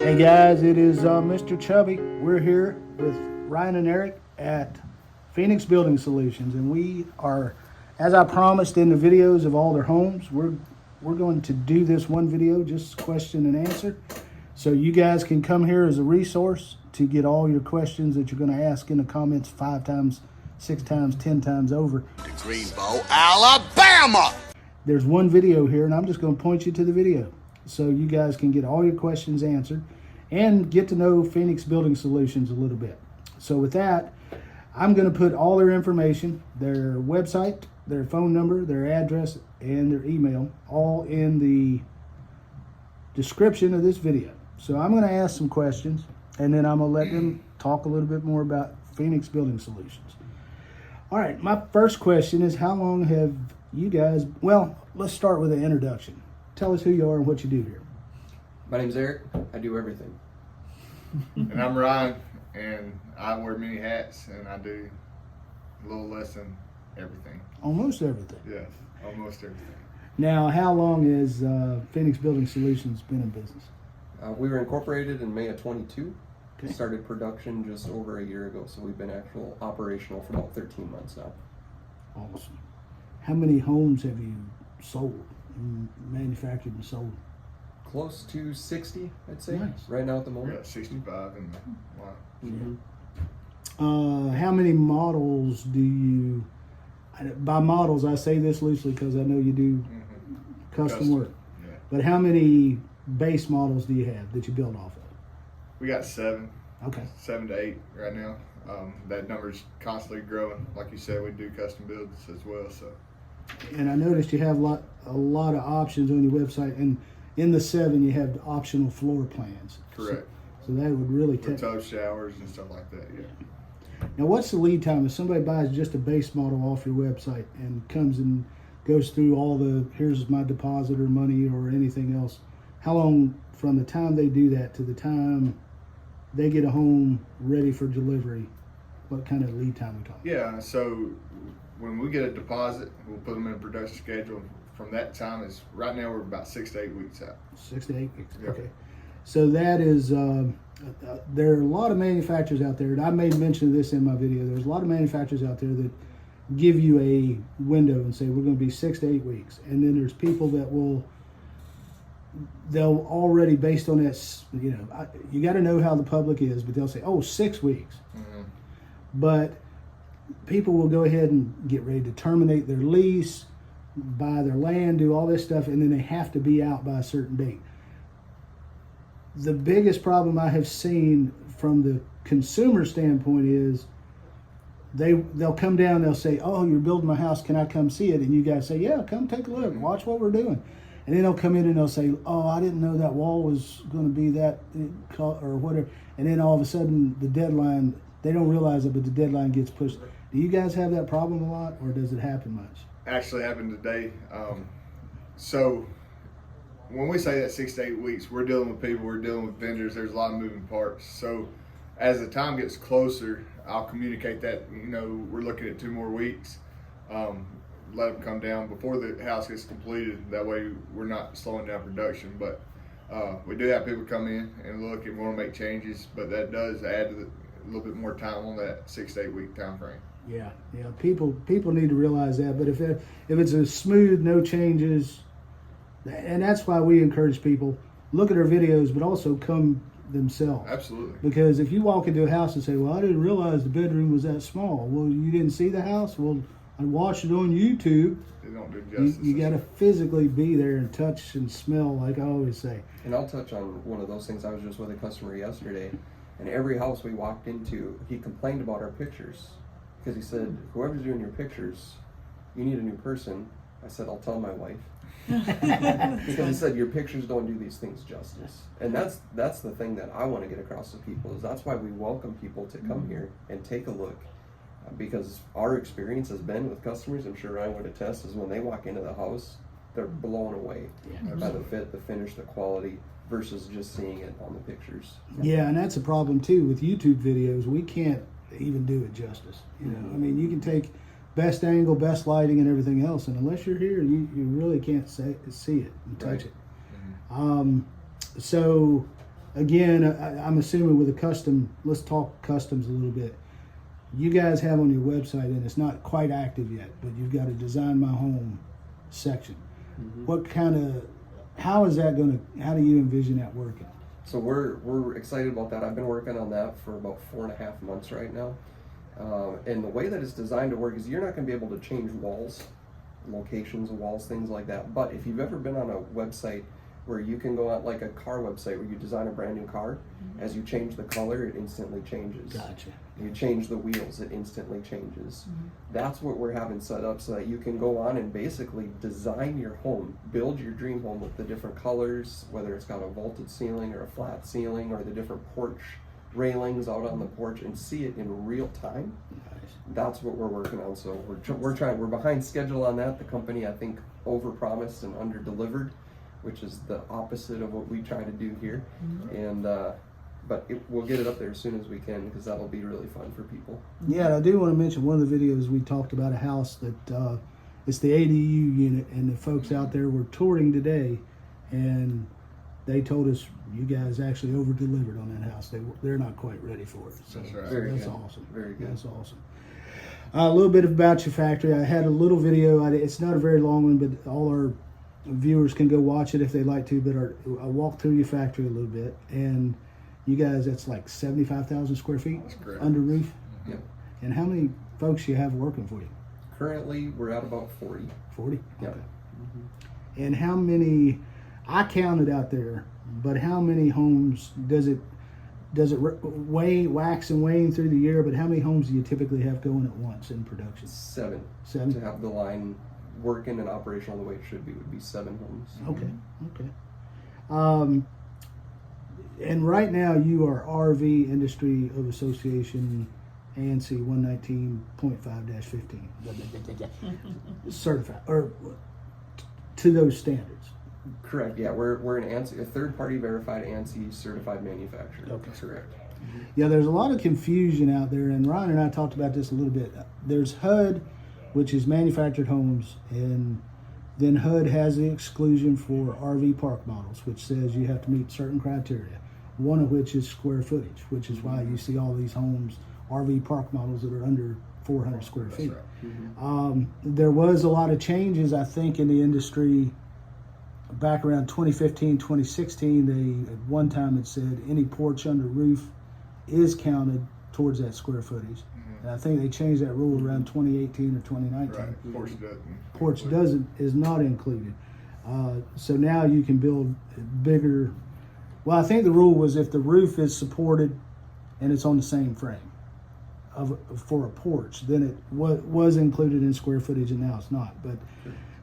Hey guys, it is Mr. Chubby. We're here with Ryan and Eric at Phoenix Building Solutions, and we are, as I promised in the videos of all their homes, we're going to do this one video, just question and answer, so you guys can come here as a resource to get all your questions that you're going to ask in the comments 5 times, 6 times, 10 times over. Greenville, Alabama! There's one video here, and I'm just going to point you to the video so you guys can get all your questions answered and get to know Phoenix Building Solutions a little bit. So with that, I'm going to put all their information, their website, their phone number, their address, and their email all in the description of this video. So I'm going to ask some questions, and then I'm going to let them talk a little bit more about Phoenix Building Solutions. All right, my first question is, how long have you guys, well, let's start with an introduction. Tell us who you are and what you do here. My name's Eric. I do everything. And I'm Ryan, and I wear many hats, and I do a little less than everything. Almost everything. Yes, almost everything. Now, how long has Phoenix Building Solutions been in business? We were incorporated in May of 22. Okay. Started production just over a year ago, so we've been operational for about 13 months now. Awesome. How many homes have you sold, manufactured and sold? Close to 60, I'd say, Nice. right now at the We moment. got 65 in the line. Mhm. How many models do you, by models I say this loosely because I know you do custom work, Yeah. but how many base models do you have that you build off of? We got 7 Okay. to 8 right now. That number's constantly growing. Like you said, we do custom builds as well. So And I noticed you have a lot of options on your website, and in the 7 you have optional floor plans. correct. So that would really For take. tub showers and stuff like that. Yeah. Now, what's the lead time if somebody buys just a base model off your website and comes and goes through all the, here's my deposit or money or anything else? How long from the time they do that to the time they get a home ready for delivery? What kind of lead time we talking? Yeah. So when we get a deposit, we'll put them in a production schedule. From that time, is right now we're about 6 to 8 weeks out. 6 to 8 weeks. Yep. Okay. So that is, there are a lot of manufacturers out there, and I made mention of this in my video. There's a lot of manufacturers out there that give you a window and say, we're going to be 6 to 8 weeks. And then there's people that they'll already, based on that, you got to know how the public is, but they'll say, 6 weeks. Mm-hmm. But people will go ahead and get ready to terminate their lease, buy their land, do all this stuff, and then they have to be out by a certain date. The biggest problem I have seen from the consumer standpoint is they'll come down, they'll say, you're building my house, can I come see it? And you guys say, yeah, come take a look, watch what we're doing. And then they'll come in and they'll say, I didn't know that wall was going to be that, or whatever. And then all of a sudden the deadline, they don't realize it, but the deadline gets pushed. Do you guys have that problem a lot, or does it happen much? Actually happened today. So when we say that 6 to 8 weeks, we're dealing with people, we're dealing with vendors, there's a lot of moving parts. So as the time gets closer, I'll communicate that, we're looking at 2 more weeks. Let them come down before the house gets completed. That way we're not slowing down production. But we do have people come in and look and want to make changes, but that does add to a little bit more time on that 6 to 8 week time frame. Yeah. People need to realize that. But if it's a smooth, no changes, and that's why we encourage people, look at our videos, but also come themselves. Absolutely. Because if you walk into a house and say, well, I didn't realize the bedroom was that small. Well, you didn't see the house? Well, I watched it on YouTube. They don't do justice. You got to physically be there and touch and smell, like I always say. And I'll touch on one of those things. I was just with a customer yesterday, and every house we walked into, he complained about our pictures. Because he said, whoever's doing your pictures, you need a new person. I said, I'll tell my wife. Because he said, your pictures don't do these things justice. And that's the thing that I want to get across to people, is that's why we welcome people to come here and take a look. Because our experience has been with customers, I'm sure Ryan would attest, is when they walk into the house, they're blown away by the fit, the finish, the quality, versus just seeing it on the pictures. Yeah, and that's a problem too with YouTube videos. We can't even do it justice. I mean, you can take best angle, best lighting, and everything else, and unless you're here, you really can't see it and touch it. So again, I'm assuming with a custom, let's talk customs a little bit. You guys have on your website, and it's not quite active yet, but you've got a Design My Home section. What kind of, how is that going to, how do you envision that working? So we're excited about that. I've been working on that for about 4.5 months right now. And the way that it's designed to work is you're not going to be able to change walls, locations of walls, things like that. But if you've ever been on a website where you can go out, like a car website where you design a brand new car, as you change the color, it instantly changes. Gotcha. You change the wheels, it instantly changes. That's what we're having set up so that you can go on and basically design your home, build your dream home with the different colors, whether it's got a vaulted ceiling or a flat ceiling or the different porch railings out on the porch, and see it in real time. Nice. That's what we're working on. So we're behind schedule on that. The company, I think, overpromised and under-delivered, which is the opposite of what we try to do here. And but we'll get it up there as soon as we can, because that'll be really fun for people. Yeah, and I do want to mention one of the videos we talked about a house that it's the ADU unit, and the folks out there were touring today, and they told us you guys actually over-delivered on that house. They're not quite ready for it. So That's right. Very that's good. awesome. Very good. That's awesome. A little bit about your factory. I had a little video. It's not a very long one, but all our viewers can go watch it if they like to. But I walked through your factory a little bit, and you guys, that's like 75,000 square feet That's correct. under roof. Yep. And how many folks you have working for you? Currently, we're at about 40. 40? Yep. Okay. And how many, I counted out there, but how many homes does it wax and wane through the year, but how many homes do you typically have going at once in production? 7. Seven? To have the line working and operational the way it should be would be 7 homes. Okay. And right now you are RV Industry of Association ANC 119.5-15 certified, or to those standards. Correct. Yeah, we're an ANC, a third-party verified ANC certified manufacturer. Okay. Correct. Yeah, there's a lot of confusion out there, and Ryan and I talked about this a little bit. There's HUD, which is manufactured homes, and then HUD has the exclusion for RV park models, which says you have to meet certain criteria, one of which is square footage, which is why you see all these homes, RV park models, that are under 400 square feet. right. There was a lot of changes, I think, in the industry back around 2015, 2016. They, at one time, had said any porch under roof is counted towards that square footage. And I think they changed that rule around 2018 or 2019. Right. Porch doesn't. Porch is not included. So now you can build bigger. Well, I think the rule was if the roof is supported and it's on the same frame for a porch, then it was included in square footage, and now it's not. But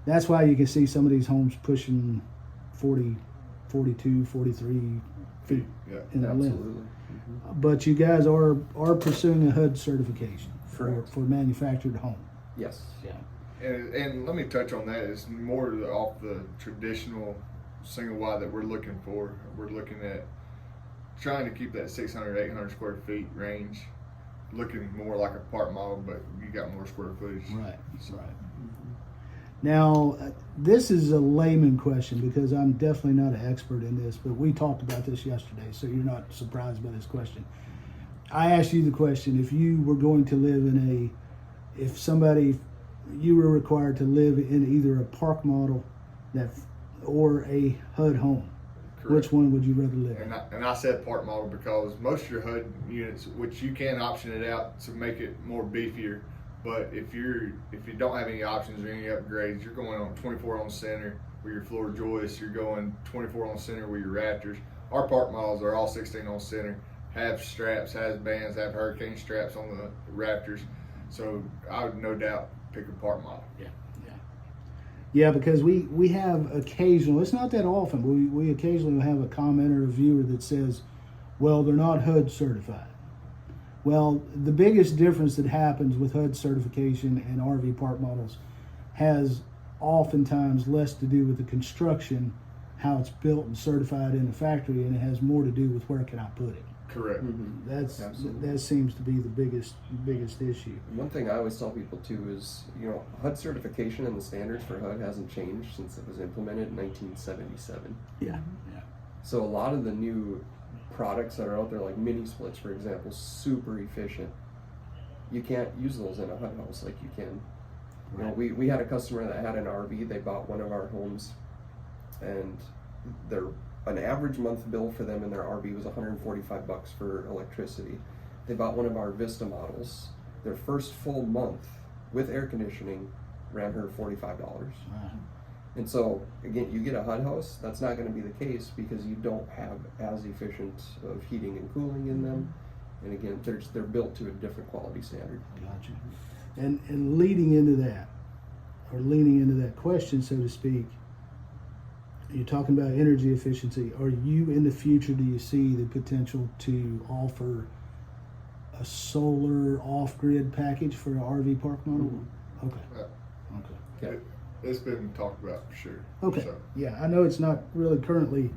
that's why you can see some of these homes pushing 40, 42, 43 feet Yeah. in the length. Absolutely. But you guys are pursuing a HUD certification Correct. for manufactured home. Yes. Yeah. And let me touch on that. It's more off the traditional single wide that we're looking for. We're looking at trying to keep that 600, 800 square feet range, looking more like a park model, but you got more square footage. Right. Right. Now, this is a layman question because I'm definitely not an expert in this, but we talked about this yesterday, so you're not surprised by this question. I asked you the question, if you were going to live in you were required to live in either a park model or a HUD home, Correct. which one would you rather live in? And I said park model because most of your HUD units, which you can option it out to make it more beefier, but if you don't have any options or any upgrades, you're going on 24 on center with your floor joists. You're going 24 on center with your rafters. Our park models are all 16 on center, have straps, has bands, have hurricane straps on the rafters. So I would no doubt pick a park model. Yeah, because we have occasional, it's not that often, we occasionally have a commenter or a viewer that says, well, they're not HUD certified. Well, the biggest difference that happens with HUD certification and RV park models has oftentimes less to do with the construction, how it's built and certified in the factory, and it has more to do with where can I put it. Correct. Absolutely. That seems to be the biggest issue. One thing I always tell people too is, HUD certification and the standards for HUD hasn't changed since it was implemented in 1977. Yeah. So a lot of the new products that are out there, like mini splits, for example, super efficient. You can't use those in a HUD house like you can. You know, we had a customer that had an RV. They bought one of our homes, and an average month bill for them in their RV was $145 for electricity. They bought one of our Vista models. Their first full month with air conditioning ran her $45. Wow. And so, again, you get a HUD house, that's not going to be the case because you don't have as efficient of heating and cooling in them. And again, they're built to a different quality standard. Gotcha. And leading into that, or leaning into that question, so to speak, you're talking about energy efficiency. Are you, in the future, do you see the potential to offer a solar off-grid package for an RV park model? Mm-hmm. Okay. Yeah. Okay. It's been talked about for sure. Okay. So, Yeah, I know it's not really currently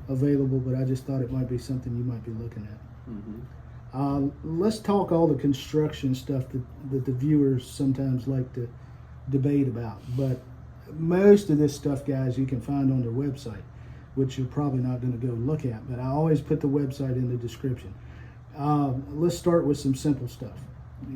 available, but I just thought it might be something you might be looking at. Mm-hmm. Let's talk all the construction stuff that the viewers sometimes like to debate about. But most of this stuff, guys, you can find on their website, which you're probably not going to go look at. But I always put the website in the description. Let's start with some simple stuff.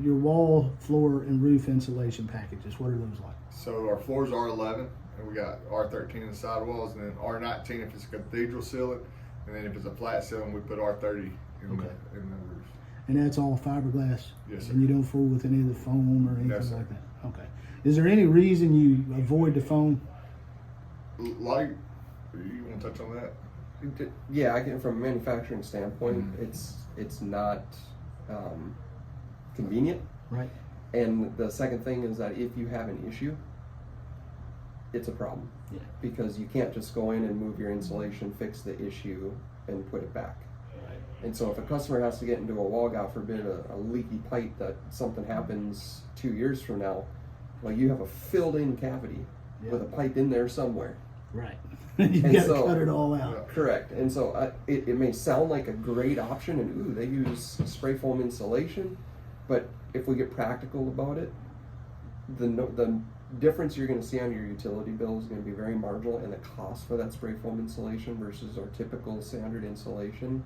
Your wall, floor, and roof insulation packages. What are those like? So our floors are 11, and we got R13 in the sidewalls, and then R19 if it's a cathedral ceiling, and then if it's a flat ceiling, we put R30 in the roof. And that's all fiberglass? Yes, sir. And you don't fool with any of the foam or anything No, sir. like that? Okay. Is there any reason you avoid the foam? Like, you want to touch on that? Yeah, I can, from a manufacturing standpoint, it's not convenient. Right. And the second thing is that if you have an issue, it's a problem. Yeah. Because you can't just go in and move your insulation, fix the issue, and put it back. Right. And so if a customer has to get into a wall, God forbid, a leaky pipe that something happens 2 years from now, well, you have a filled-in cavity with a pipe in there somewhere. Right. You And got to so- cut it all out. Correct. And so it may sound like a great option, and they use spray foam insulation, but if we get practical about it, the difference you're going to see on your utility bill is going to be very marginal, and the cost for that spray foam insulation versus our typical standard insulation,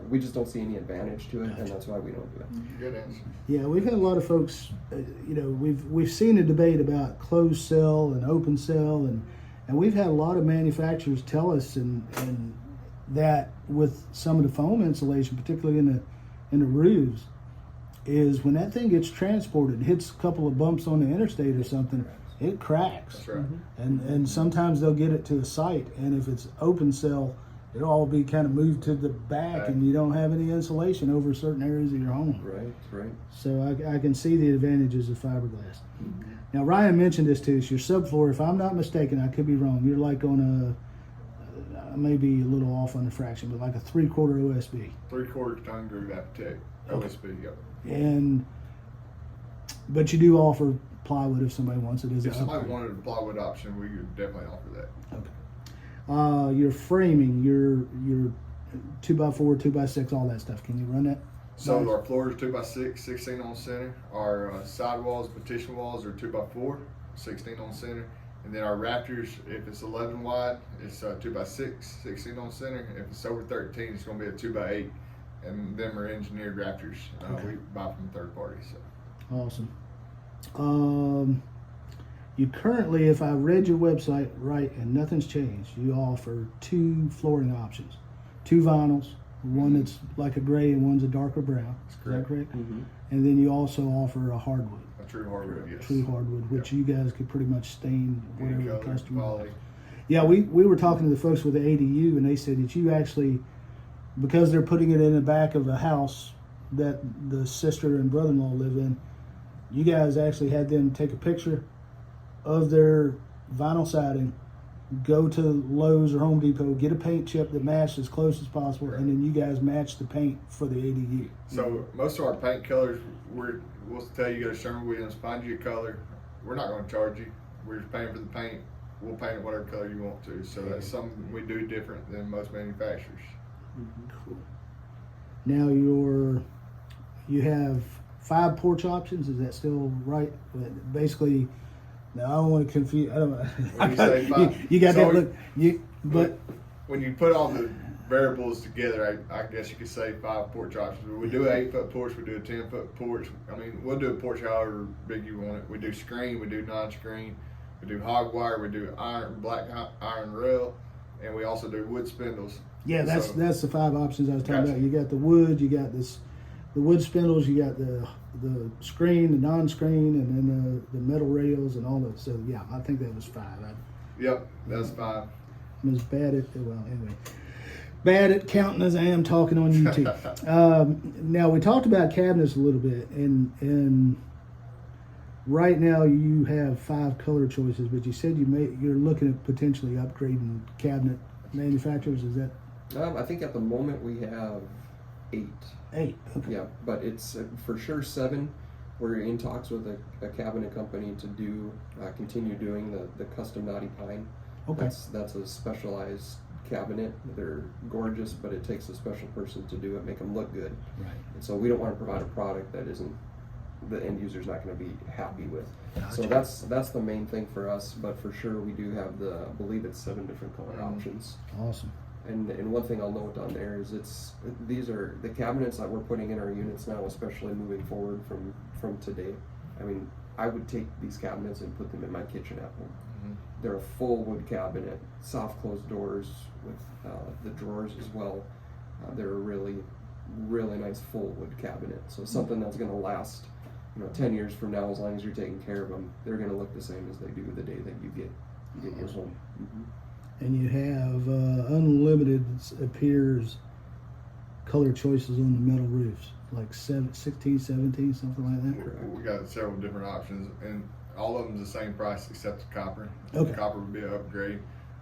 we just don't see any advantage to it, and that's why we don't do it. Good answer. Yeah, we've had a lot of folks. We've seen a debate about closed cell and open cell, and we've had a lot of manufacturers tell us and that with some of the foam insulation, particularly in the roofs, is when that thing gets transported and hits a couple of bumps on the interstate or something, it cracks. That's right. And sometimes they'll get it to a site, and if it's open cell, it'll all be kind of moved to the back, and you don't have any insulation over certain areas of your home. Right. So I can see the advantages of fiberglass. Now, Ryan mentioned this to us. Your subfloor, if I'm not mistaken, I could be wrong, you're like on maybe a little off on the fraction, but like a 3/4 OSB. 3/4 ton groove Aptec OSB. Yep. But you do offer plywood if somebody wants it. Is it If somebody wanted a plywood option, we could definitely offer that. Okay. Your framing, your 2x4, 2x6, all that stuff. Can you run that? So Nice. our floors are 2x6, 16 on center. Our side walls, petition walls are 2x4, 16 on center. And then our rafters, if it's 11 wide, it's 2x6, 16 on center. If it's over 13, it's going to be a 2x8. And them are engineered rafters. Okay. We buy from third party. So. Awesome. You currently, if I read your website right and nothing's changed, you offer 2 flooring options. 2 vinyls, one that's like a gray and one's a darker brown. Is that correct? Mm-hmm. And then you also offer a hardwood. A true hardwood, yes. True hardwood, which you guys could pretty much stain whatever the Color, customer quality. wants. Yeah, we were talking to the folks with the ADU, and they said that you actually, because they're putting it in the back of a house that the sister and brother-in-law live in, you guys actually had them take a picture of their vinyl siding, go to Lowe's or Home Depot, get a paint chip that matched as close as possible, and then you guys match the paint for the ADU. So most of our paint colors, we'll tell you go to Sherman Williams, find you a color. We're not going to charge you. We're just paying for the paint. We'll paint it whatever color you want to. So that's something we do different than most manufacturers. Cool. Now you have 5 porch options. Is that still right? Basically, now I don't want to confuse. I don't. When you say 5, you got so that look. But when you put all the variables together. I guess you could say 5 porch options. We do an 8-foot porch. We do a 10-foot porch. I mean, we'll do a porch however big you want it. We do screen. We do non-screen. We do hog wire. We do black iron rail, and we also do wood spindles. Yeah, that's the 5 options I was talking Gotcha. about. You got the wood, you got the wood spindles, you got the screen, the non-screen, and then the metal rails and all that. So yeah, I think that was 5. Yep, that's 5. I'm as bad at counting as I am talking on YouTube. Now we talked about cabinets a little bit, and right now you have 5 color choices, but you said you're looking at potentially upgrading cabinet manufacturers. Is that? I think at the moment we have 8. 8. Okay. Yeah, but it's for sure 7. We're in talks with a cabinet company to continue doing the custom knotty pine. Okay. That's a specialized cabinet. They're gorgeous, but it takes a special person to do it, make them look good. Right. And so we don't want to provide a product that the end user's not going to be happy with. Gotcha. So that's the main thing for us. But for sure, we do have I believe it's 7 different color options. Awesome. And one thing I'll note on there is these are the cabinets that we're putting in our units now, especially moving forward from today. I mean, I would take these cabinets and put them in my kitchen at home. Mm-hmm. They're a full wood cabinet, soft closed doors with the drawers as well. They're a really, really nice full wood cabinet. So something that's going to last, 10 years from now, as long as you're taking care of them, they're going to look the same as they do the day that you get your home. Mm-hmm. And you have unlimited, appears, color choices on the metal roofs, like 16, 17, something like that. We got several different options, and all of them is the same price except the copper. Okay. The copper would be an upgrade.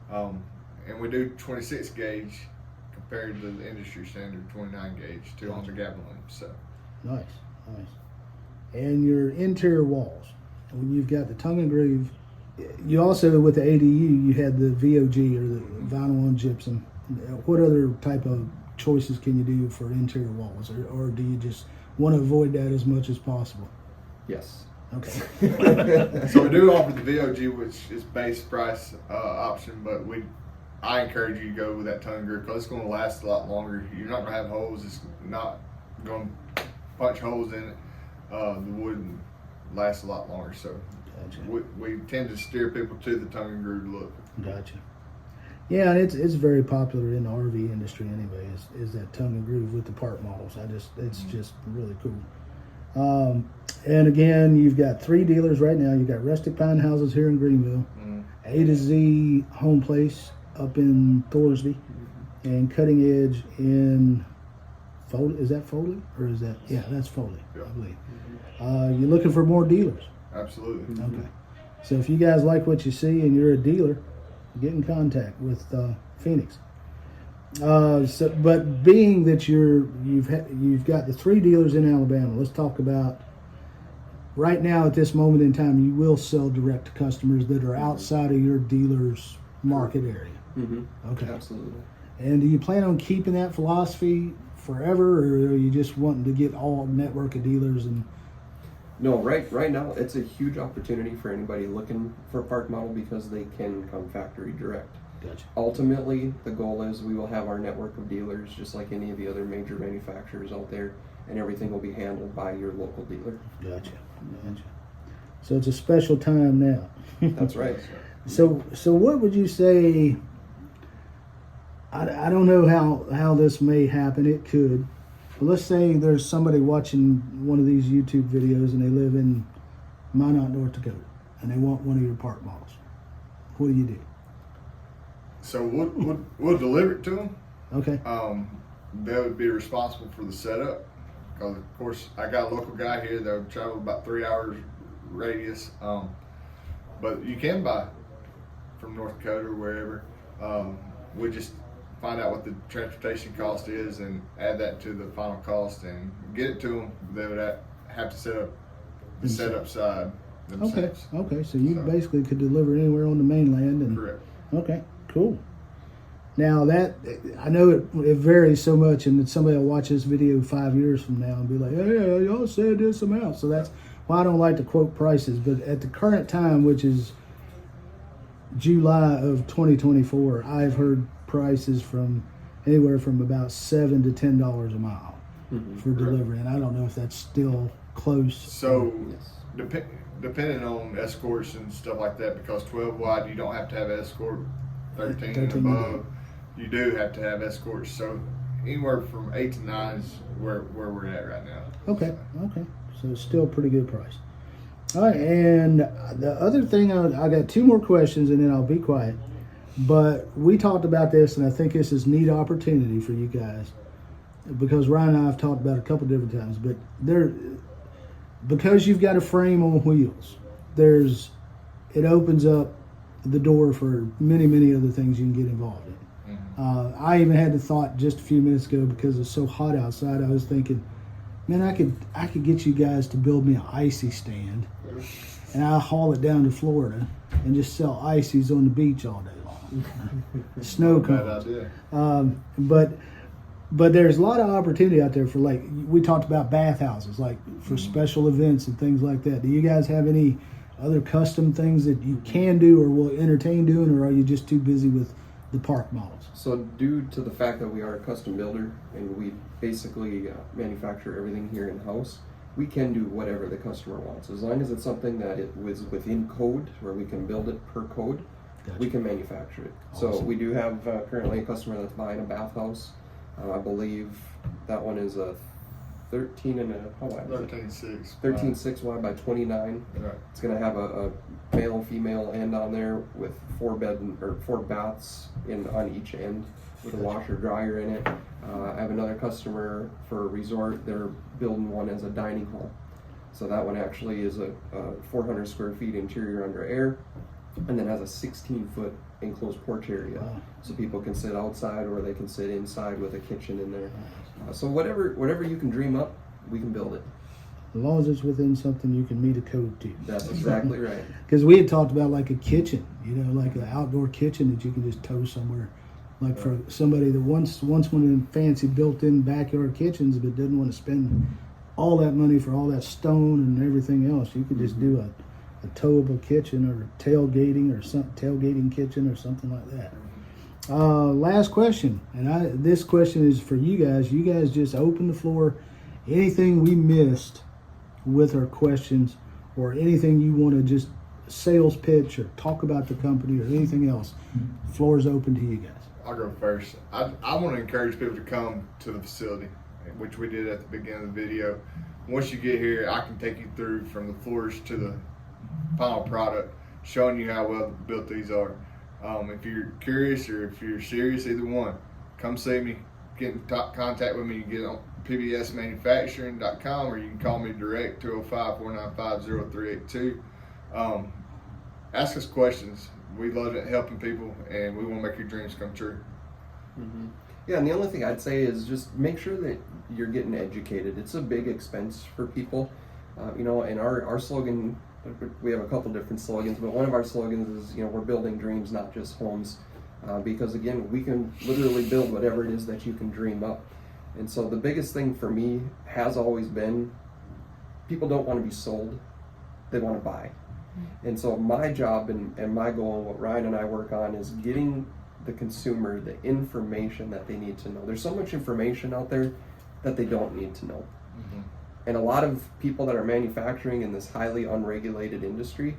And we do 26 gauge compared to the industry standard 29 gauge too on the gap line. So Nice. And your interior walls, when you've got the tongue and groove, you also, with the ADU, you had the VOG or the vinyl on gypsum. What other type of choices can you do for interior walls, or do you just want to avoid that as much as possible? Yes. Okay. so we do offer the VOG, which is base price option, but I encourage you to go with that tongue and groove because it's going to last a lot longer. You're not going to have holes. It's not going to punch holes in it. The wood lasts a lot longer. So Gotcha. we tend to steer people to the tongue and groove look. Gotcha. Yeah, and it's very popular in the RV industry anyway. Is that tongue and groove with the part models? It's just really cool. And again, you've got 3 dealers right now. You've got Rustic Pine Houses here in Greenville, A to Z Home Place up in Thorsby, and Cutting Edge in Foley. Is that Foley or is that? Yeah, that's Foley, Yeah. I believe. You're looking for more dealers. Absolutely. Okay. So if you guys like what you see and you're a dealer, get in contact with Phoenix. But being that you've got the 3 dealers in Alabama, let's talk about right now at this moment in time. You will sell direct to customers that are outside of your dealer's market area. Mm-hmm. Okay. Absolutely. And do you plan on keeping that philosophy forever, or are you just wanting to get all network of dealers and? No, right now it's a huge opportunity for anybody looking for a part model because they can come factory direct. Gotcha. Ultimately, the goal is we will have our network of dealers just like any of the other major manufacturers out there, and everything will be handled by your local dealer. Gotcha. So it's a special time now. That's right. So what would you say? I don't know how this may happen. It could. But let's say there's somebody watching one of these YouTube videos and they live in Minot, North Dakota, and they want one of your part models. What do you do? So we'll deliver it to them. Okay. They would be responsible for the setup because, of course, I got a local guy here that would travel about 3 hours radius. But you can buy from North Dakota or wherever. We just find out what the transportation cost is and add that to the final cost and get it to them. They would have to set up the setup side themselves. Okay. So you basically could deliver anywhere on the mainland. And Correct. Okay. Cool. Now that I know it varies so much, and somebody will watch this video 5 years from now and be like, "Hey, y'all said this amount." So that's why I don't like to quote prices. But at the current time, which is July of 2024, I've heard prices from anywhere from about $7 to $10 a mile Mhm. for delivery, and I don't know if that's still close. So, Yes. depending on escorts and stuff like that, because 12 wide, you don't have to have escort. 13 and 13 you above, you do have to have escorts. So, anywhere from 8 to 9 is where we're at right now. Okay, so it's still a pretty good price. All right, and the other thing, I got two more questions, and then I'll be quiet. But we talked about this, and I think this is a neat opportunity for you guys, because Ryan and I have talked about it a couple different times. But because you've got a frame on wheels, it opens up the door for many other things you can get involved in. I even had the thought just a few minutes ago, because it's so hot outside. I was thinking, man, I could get you guys to build me an icy stand, and I'll haul it down to Florida and just sell ices on the beach all day long. Snow Bad cones. idea. But there's a lot of opportunity out there for, like, we talked about bathhouses, like for special events and things like that. Do you guys have any other custom things that you can do or will entertain doing, or are you just too busy with the park models? So due to the fact that we are a custom builder and we basically manufacture everything here in-house, we can do whatever the customer wants. As long as it's something that it was within code, where we can build it per code, Gotcha. we can manufacture it. So Awesome. we do have currently a customer that's buying a bathhouse. I believe that one is a 13 and a, how wide is it? 13.6. 13.6 wide by 29. Right. It's gonna have a male, female end on there with 4 baths on each end with a washer dryer in it. I have another customer for a resort. They're building one as a dining hall. So that one actually is a 400 square feet interior under air, and then has a 16-foot enclosed porch area. Wow. So people can sit outside or they can sit inside with a kitchen in there. So whatever you can dream up, we can build it. As long as it's within something you can meet a code to. That's exactly right. Because we had talked about like a kitchen, like an outdoor kitchen that you can just tow somewhere. Like for somebody that wants one of them fancy built-in backyard kitchens but doesn't want to spend all that money for all that stone and everything else, you could just do a towable kitchen or tailgating kitchen or something like that. Last question, and this question is for you guys. You guys just open the floor. Anything we missed with our questions, or anything you want to just sales pitch or talk about the company or anything else, floor is open to you guys. I'll go first. I want to encourage people to come to the facility, which we did at the beginning of the video. Once you get here, I can take you through from the floors to the final product, showing you how well built these are. If you're curious or if you're serious, either one, come see me. Get in contact with me. You can get on pbsmanufacturing.com, or you can call me direct, 205-495-0382. Ask us questions. We love helping people, and we want to make your dreams come true. Mm-hmm. Yeah, and the only thing I'd say is just make sure that you're getting educated. It's a big expense for people. And our slogan, we have a couple different slogans, but one of our slogans is, we're building dreams, not just homes. Because again, we can literally build whatever it is that you can dream up. And so the biggest thing for me has always been, people don't want to be sold, they want to buy. And so my job and my goal, and what Ryan and I work on, is getting the consumer the information that they need to know. There's so much information out there that they don't need to know. Mm-hmm. And a lot of people that are manufacturing in this highly unregulated industry,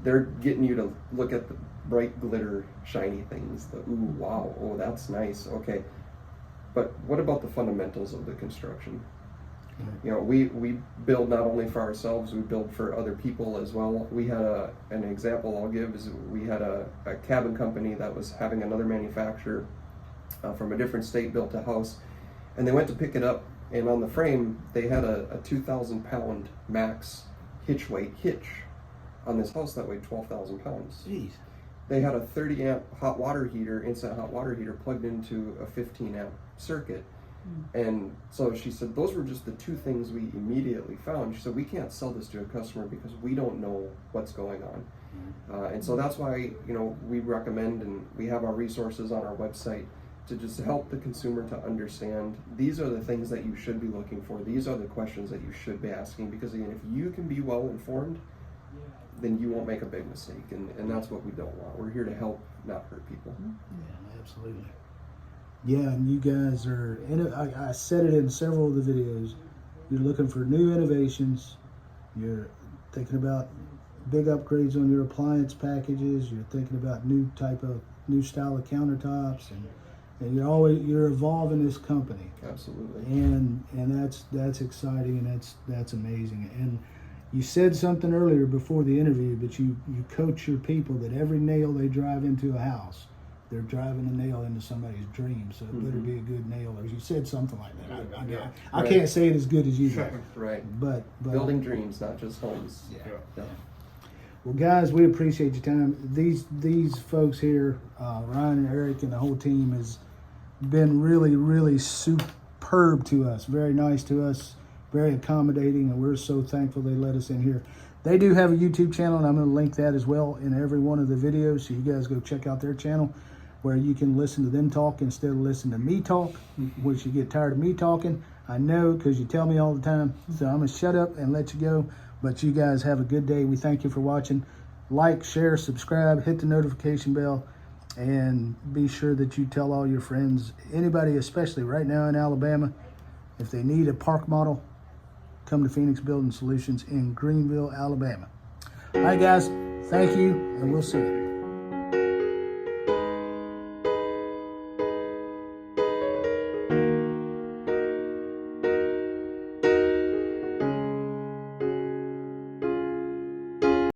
they're getting you to look at the bright glitter shiny things, the ooh, wow, oh, that's nice, okay. But what about the fundamentals of the construction? We build not only for ourselves, we build for other people as well. We had an example I'll give is we had a cabin company that was having another manufacturer from a different state built a house, and they went to pick it up, and on the frame they had a 2,000 pound max hitch on this house that weighed 12,000 pounds. Jeez. They had a 30 amp instant hot water heater plugged into a 15 amp circuit. And so she said, those were just the two things we immediately found. She said, we can't sell this to a customer because we don't know what's going on. And so that's why, we recommend, and we have our resources on our website to just help the consumer to understand these are the things that you should be looking for. These are the questions that you should be asking, because again, if you can be well informed, then you won't make a big mistake. And that's what we don't want. We're here to help, not hurt people. Yeah, absolutely. Yeah, and you guys are, and I said it in several of the videos, you're looking for new innovations, you're thinking about big upgrades on your appliance packages, you're thinking about new style of countertops, and you're evolving this company. Absolutely. And that's exciting, and that's amazing. And you said something earlier before the interview, but you coach your people that every nail they drive into a house, they're driving a nail into somebody's dream. So it better be a good nail. Or you said something like that. I can't say it as good as you do. Right. But Building dreams, not just homes. Yeah. Well, guys, we appreciate your time. These folks here, Ryan and Eric and the whole team, has been really, really superb to us. Very nice to us, very accommodating, and we're so thankful they let us in here. They do have a YouTube channel, and I'm going to link that as well in every one of the videos, so you guys go check out their channel where you can listen to them talk instead of listening to me talk, which you get tired of me talking. I know, because you tell me all the time, so I'm going to shut up and let you go. But you guys have a good day. We thank you for watching. Like, share, subscribe, hit the notification bell, and be sure that you tell all your friends, anybody, especially right now in Alabama, if they need a park model, come to Phoenix Building Solutions in Greenville, Alabama. All right, guys, thank you, and we'll see you.